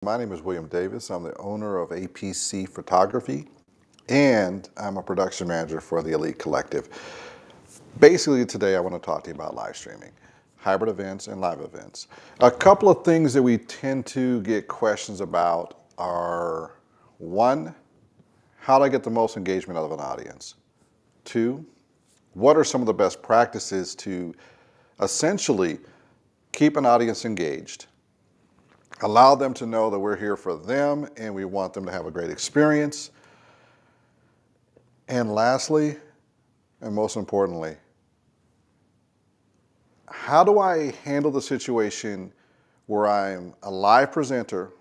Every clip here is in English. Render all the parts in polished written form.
My name is William Davis. I'm the owner of A.P.C Photography, and I'm a production manager for the Elite Collective. Basically, today I want to talk to you about live streaming, hybrid events and live events. A couple of things that we tend to get questions about are, one, how do I get the most engagement out of an audience? Two, what are some of the best practices to essentially keep an audience engaged? Allow them to know that we're here for them and we want them to have a great experience. And lastly, and most importantly, how do I handle the situation where I'm a live presenter?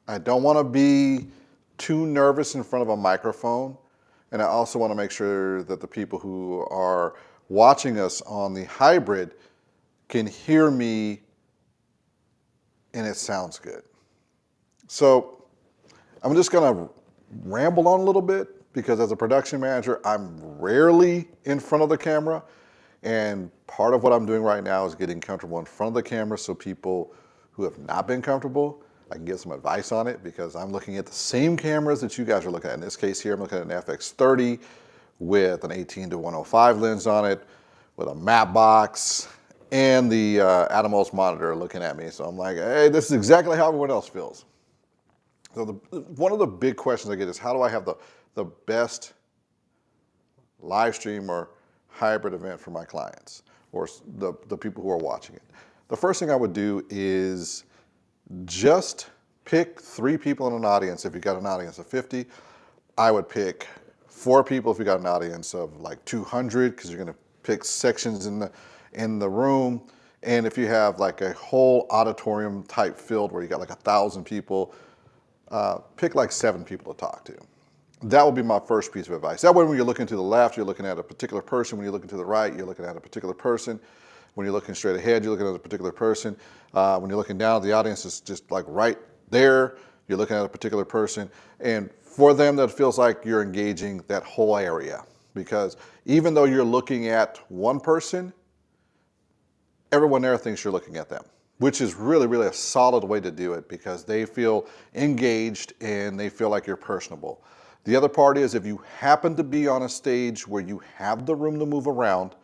I don't want to be too nervous in front of a microphone. And I also want to make sure that the people who are watching us on the hybrid can hear me and it sounds good. So I'm just going to ramble on a little bit because as a production manager, I'm rarely in front of the camera. And part of what I'm doing right now is getting comfortable in front of the camera so people who have not been comfortable, I can give some advice on it because I'm looking at the same cameras that you guys are looking at. In this case here, I'm looking at an FX30 with an 18-105 lens on it, with a matte box, and the Atomos monitor looking at me. So I'm like, hey, this is exactly how everyone else feels. So one of the big questions I get is how do I have the best live stream or hybrid event for my clients or the people who are watching it? The first thing I would do is just pick 3 people in an audience. If you got an audience of 50, I would pick 4 people if you got an audience of like 200 because you're going to pick sections in the room. And if you have like a whole auditorium type field where you got like 1,000 people, pick like 7 people to talk to. That would be my first piece of advice. That way when you're looking to the left, you're looking at a particular person. When you're looking to the right, you're looking at a particular person. When you're looking straight ahead, you're looking at a particular person. When you're looking down, the audience is just like right there. You're looking at a particular person. And for them, that feels like you're engaging that whole area. Because even though you're looking at one person, everyone there thinks you're looking at them, which is really, really a solid way to do it because they feel engaged and they feel like you're personable. The other part is if you happen to be on a stage where you have the room to move around,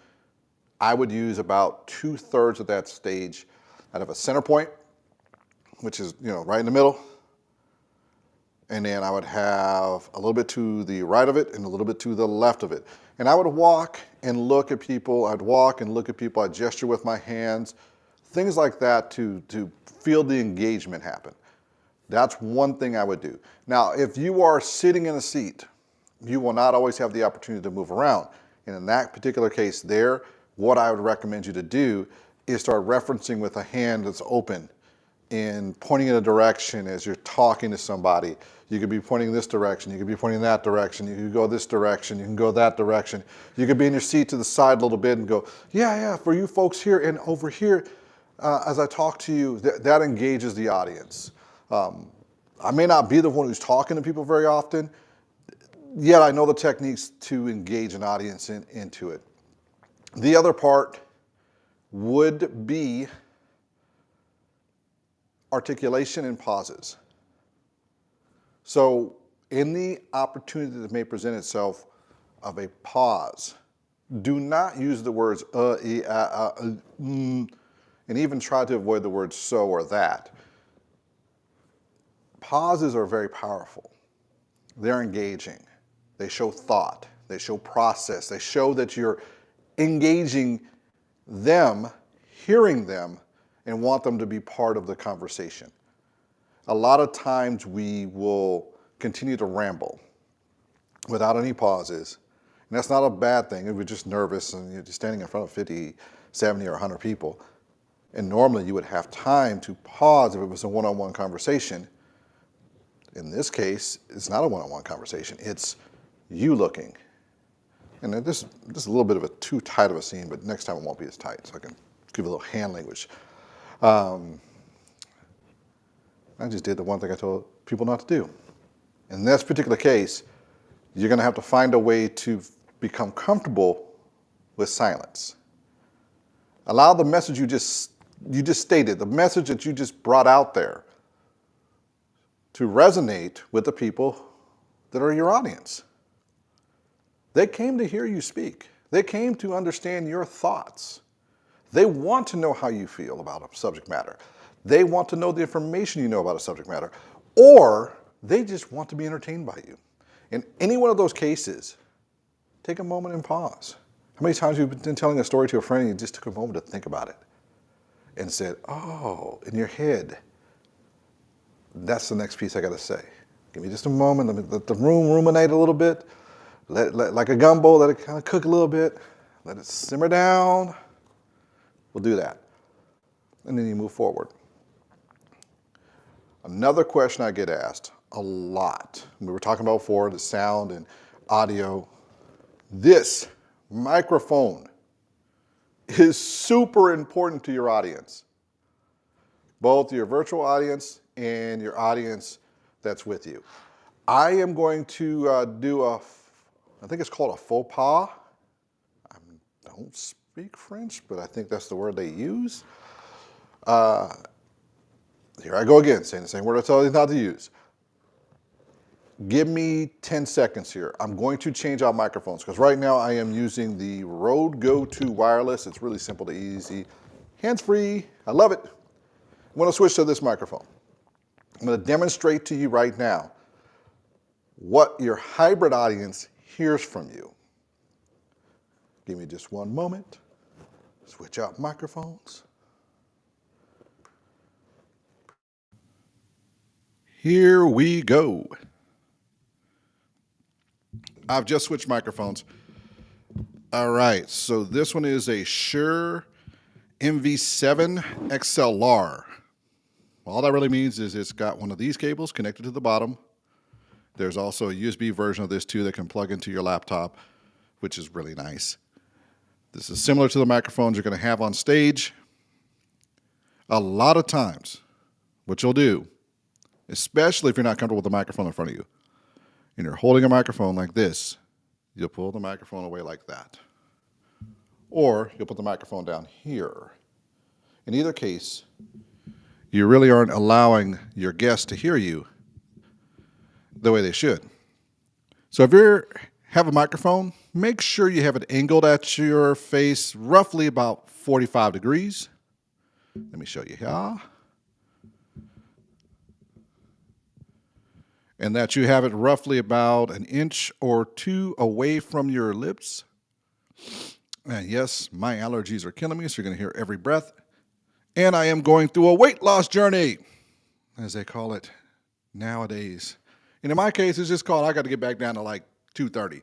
I would use about 2/3 of that stage out of a center point, which is, right in the middle. And then I would have a little bit to the right of it and a little bit to the left of it. And I would walk and look at people. I'd walk and look at people. I'd gesture with my hands, things like that to feel the engagement happen. That's one thing I would do. Now, if you are sitting in a seat, you will not always have the opportunity to move around. And in that particular case there, what I would recommend you to do is start referencing with a hand that's open and pointing in a direction as you're talking to somebody. You could be pointing this direction, you could be pointing that direction, you could go this direction, you can go that direction. You could be in your seat to the side a little bit and go, yeah, for you folks here and over here, as I talk to you, that engages the audience. I may not be the one who's talking to people very often, yet I know the techniques to engage an audience into it. The other part would be articulation and pauses. So in the opportunity that may present itself of a pause, do not use the words and even try to avoid the words so or that. Pauses are very powerful. They're engaging. They show thought. They show process. They show that you're engaging them, hearing them, and want them to be part of the conversation. A lot of times we will continue to ramble without any pauses. And that's not a bad thing if you're just nervous and you're just standing in front of 50, 70, or 100 people. And normally you would have time to pause if it was a one-on-one conversation. In this case, it's not a one-on-one conversation. It's you looking. And this is a little bit of a too tight of a scene, but next time it won't be as tight, so I can give a little hand language. I just did the one thing I told people not to do. In this particular case, you're going to have to find a way to become comfortable with silence. Allow the message you just stated, the message that you just brought out there, to resonate with the people that are your audience. They came to hear you speak. They came to understand your thoughts. They want to know how you feel about a subject matter. They want to know the information you know about a subject matter, or they just want to be entertained by you. In any one of those cases, take a moment and pause. How many times have you been telling a story to a friend and you just took a moment to think about it and said, oh, in your head, that's the next piece I got to say. Give me just a moment, let the room ruminate a little bit, like a gumbo, let it kind of cook a little bit, let it simmer down. We'll do that. And then you move forward. Another question I get asked a lot, we were talking about before, the sound and audio. This microphone is super important to your audience, both your virtual audience and your audience that's with you. I am going to do I think it's called a faux pas. I don't speak French, but I think that's the word they use. Here I go again, saying the same word I told you not to use. Give me 10 seconds here. I'm going to change out microphones because right now I am using the Rode Go 2 wireless. It's really simple to easy, hands-free. I love it. I'm going to switch to this microphone. I'm going to demonstrate to you right now what your hybrid audience hears from you. Give me just one moment. Switch out microphones. Here we go. I've just switched microphones. All right, so this one is a Shure MV7 XLR. All that really means is it's got one of these cables connected to the bottom. There's also a USB version of this too that can plug into your laptop, which is really nice. This is similar to the microphones you're going to have on stage. A lot of times, what you'll do, especially if you're not comfortable with the microphone in front of you, and you're holding a microphone like this, you'll pull the microphone away like that. Or you'll put the microphone down here. In either case, you really aren't allowing your guests to hear you the way they should. So if you have a microphone, make sure you have it angled at your face roughly about 45 degrees. Let me show you here. And that you have it roughly about an inch or two away from your lips. And yes, my allergies are killing me, so you're going to hear every breath. And I am going through a weight loss journey, as they call it nowadays. And in my case, it's just called I got to get back down to like 230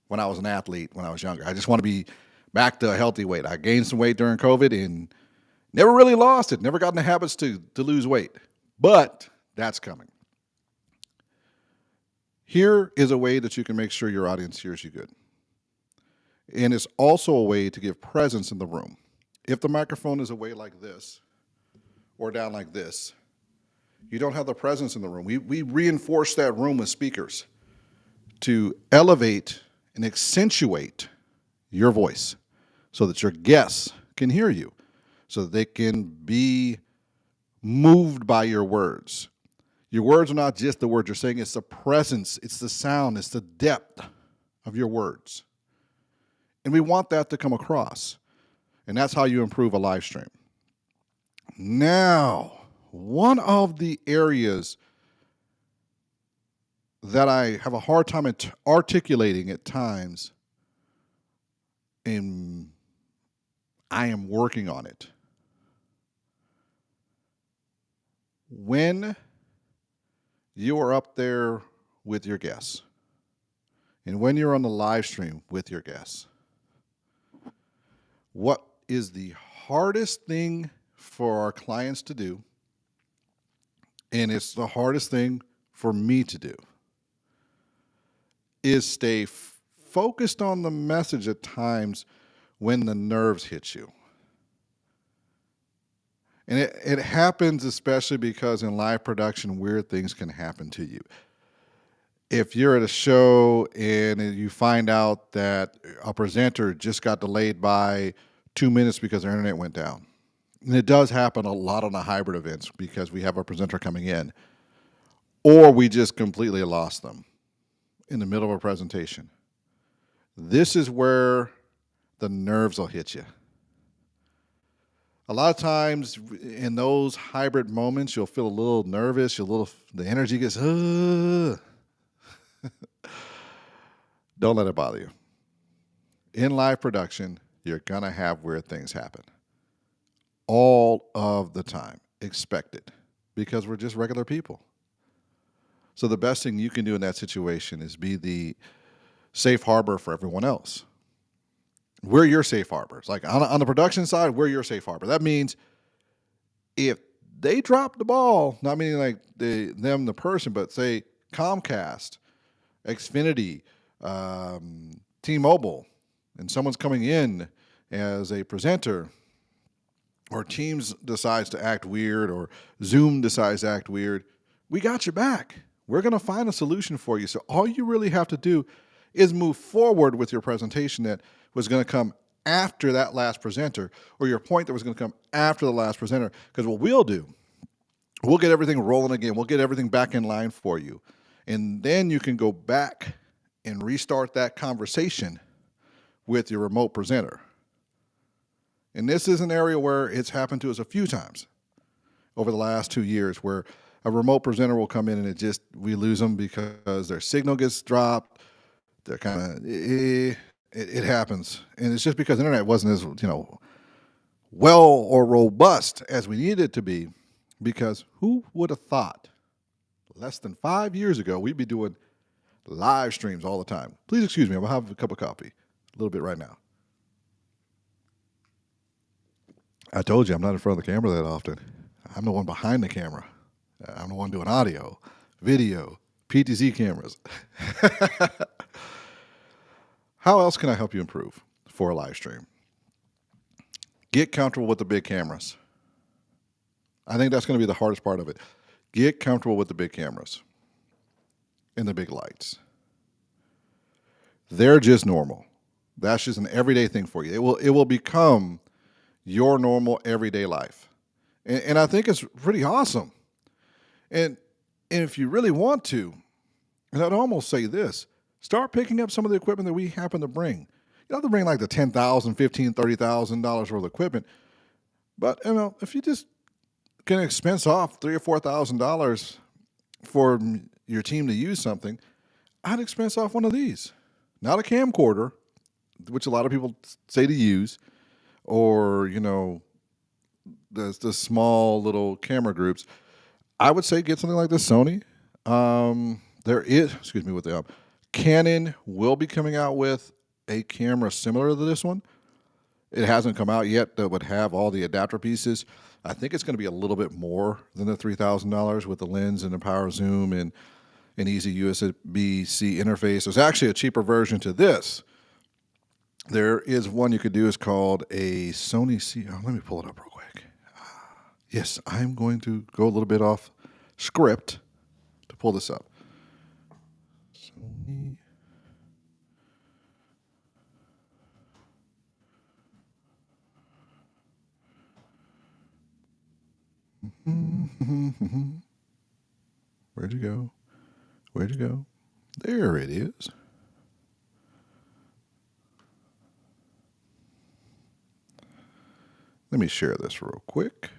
when I was an athlete, when I was younger. I just want to be back to a healthy weight. I gained some weight during COVID and never really lost it, never got in the habits to lose weight. But that's coming. Here is a way that you can make sure your audience hears you good. And it's also a way to give presence in the room. If the microphone is away like this or down like this, you don't have the presence in the room. We reinforce that room with speakers to elevate and accentuate your voice so that your guests can hear you, so that they can be moved by your words. Your words are not just the words you're saying, it's the presence, it's the sound, it's the depth of your words. And we want that to come across. And that's how you improve a live stream. Now, one of the areas that I have a hard time articulating at times, and I am working on it. When you are up there with your guests, and when you're on the live stream with your guests, what is the hardest thing for our clients to do, and it's the hardest thing for me to do, is stay focused on the message at times when the nerves hit you. And it happens especially because in live production, weird things can happen to you. If you're at a show and you find out that a presenter just got delayed by 2 minutes because their internet went down, and it does happen a lot on the hybrid events because we have a presenter coming in, or we just completely lost them in the middle of a presentation. This is where the nerves will hit you. A lot of times in those hybrid moments, you'll feel a little nervous. The energy gets, Don't let it bother you. In live production, you're going to have weird things happen. All of the time. Expect it. Because we're just regular people. So the best thing you can do in that situation is be the safe harbor for everyone else. We're your safe harbors. Like on the production side, we're your safe harbor. That means if they drop the ball, not meaning like the person, but say Comcast, Xfinity, T-Mobile, and someone's coming in as a presenter, or Teams decides to act weird, or Zoom decides to act weird, we got your back. We're going to find a solution for you. So all you really have to do is move forward with your presentation that was going to come after that last presenter, or your point that was going to come after the last presenter. Because what we'll do, we'll get everything rolling again. We'll get everything back in line for you. And then you can go back and restart that conversation with your remote presenter. And this is an area where it's happened to us a few times over the last 2 years, where a remote presenter will come in and we lose them because their signal gets dropped. They're kind of, it happens. And it's just because the internet wasn't as, well or robust as we needed it to be, because who would have thought less than 5 years ago we'd be doing live streams all the time. Please excuse me, I'm going to have a cup of coffee a little bit right now. I told you I'm not in front of the camera that often. I'm the one behind the camera. I'm the one doing audio, video, PTZ cameras. How else can I help you improve for a live stream? Get comfortable with the big cameras. I think that's going to be the hardest part of it. Get comfortable with the big cameras and the big lights. They're just normal. That's just an everyday thing for you. It will become your normal everyday life. And I think it's pretty awesome. And if you really want to, and I'd almost say this, start picking up some of the equipment that we happen to bring. You don't have to bring like the $10,000, $15,000, $30,000 worth of equipment. But if you just can expense off $3,000 or $4,000 for your team to use something, I'd expense off one of these. Not a camcorder, which a lot of people say to use, or the small little camera groups. I would say get something like this Sony. Canon will be coming out with a camera similar to this one. It hasn't come out yet that would have all the adapter pieces. I think it's going to be a little bit more than the $3,000 with the lens and the power zoom and an easy USB-C interface. There's actually a cheaper version to this. There is one you could do. It's called a Sony C. Oh, let me pull it up real quick. Yes, I'm going to go a little bit off script to pull this up. Sony. Where'd you go? Where'd you go? There it is. Let me share this real quick.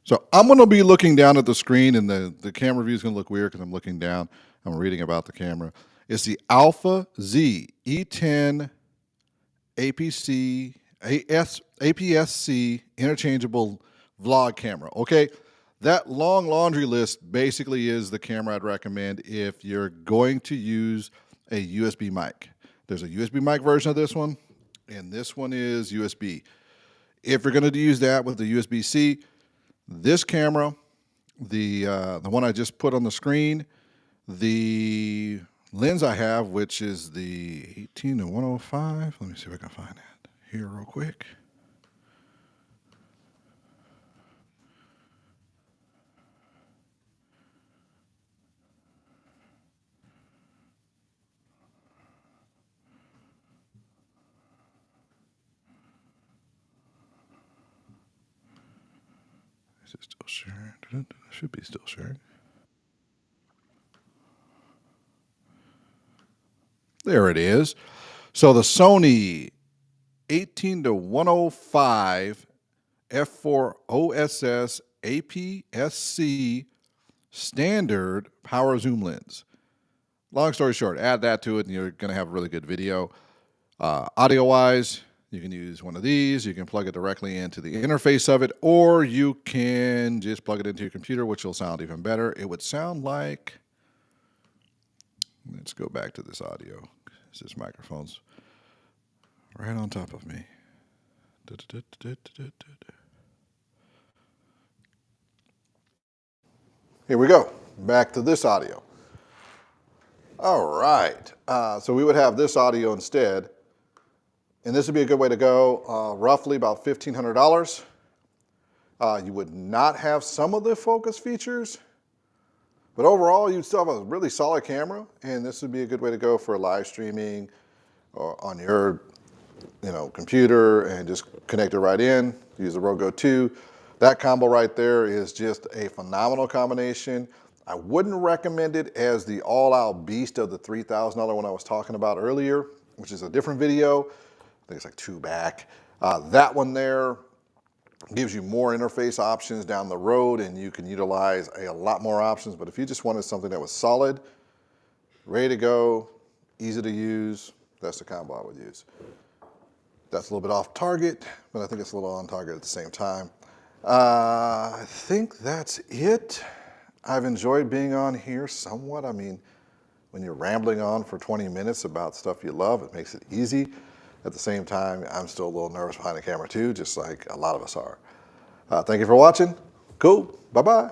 So I'm going to be looking down at the screen, and the camera view is going to look weird because I'm looking down. I'm reading about the camera. It's the Alpha Z E10 A.P.C. APS-C interchangeable vlog camera. Okay, that long laundry list basically is the camera I'd recommend if you're going to use a USB mic. There's a USB mic version of this one, and this one is USB. If you're going to use that with the USB-C, this camera, the one I just put on the screen, the lens I have, which is the 18-105. Let me see if I can find that here real quick. Is it still sharing? Should be still sharing. There it is. So the Sony 18-105 f4 OSS APS-C standard power zoom lens. Long story short, add that to it and you're going to have a really good video. Audio wise, you can use one of these. You can plug it directly into the interface of it, or you can just plug it into your computer, which will sound even better. It would sound like, let's go back to this audio. This microphone's right on top of me. Here we go. Back to this audio. All right. So we would have this audio instead. And this would be a good way to go, roughly about $1,500. You would not have some of the focus features, but overall you'd still have a really solid camera, and this would be a good way to go for live streaming or on your computer and just connect it right in. Use the Rogo 2. That combo right there is just a phenomenal combination. I wouldn't recommend it as the all-out beast of the $3,000 one I was talking about earlier, which is a different video. I think it's like 2 back. That one there gives you more interface options down the road, and you can utilize a lot more options. But if you just wanted something that was solid, ready to go, easy to use, that's the combo I would use. That's a little bit off target, but I think it's a little on target at the same time. I think that's it. I've enjoyed being on here somewhat. I mean, when you're rambling on for 20 minutes about stuff you love, it makes it easy. At the same time, I'm still a little nervous behind the camera too, just like a lot of us are. Thank you for watching. Cool. Bye-bye.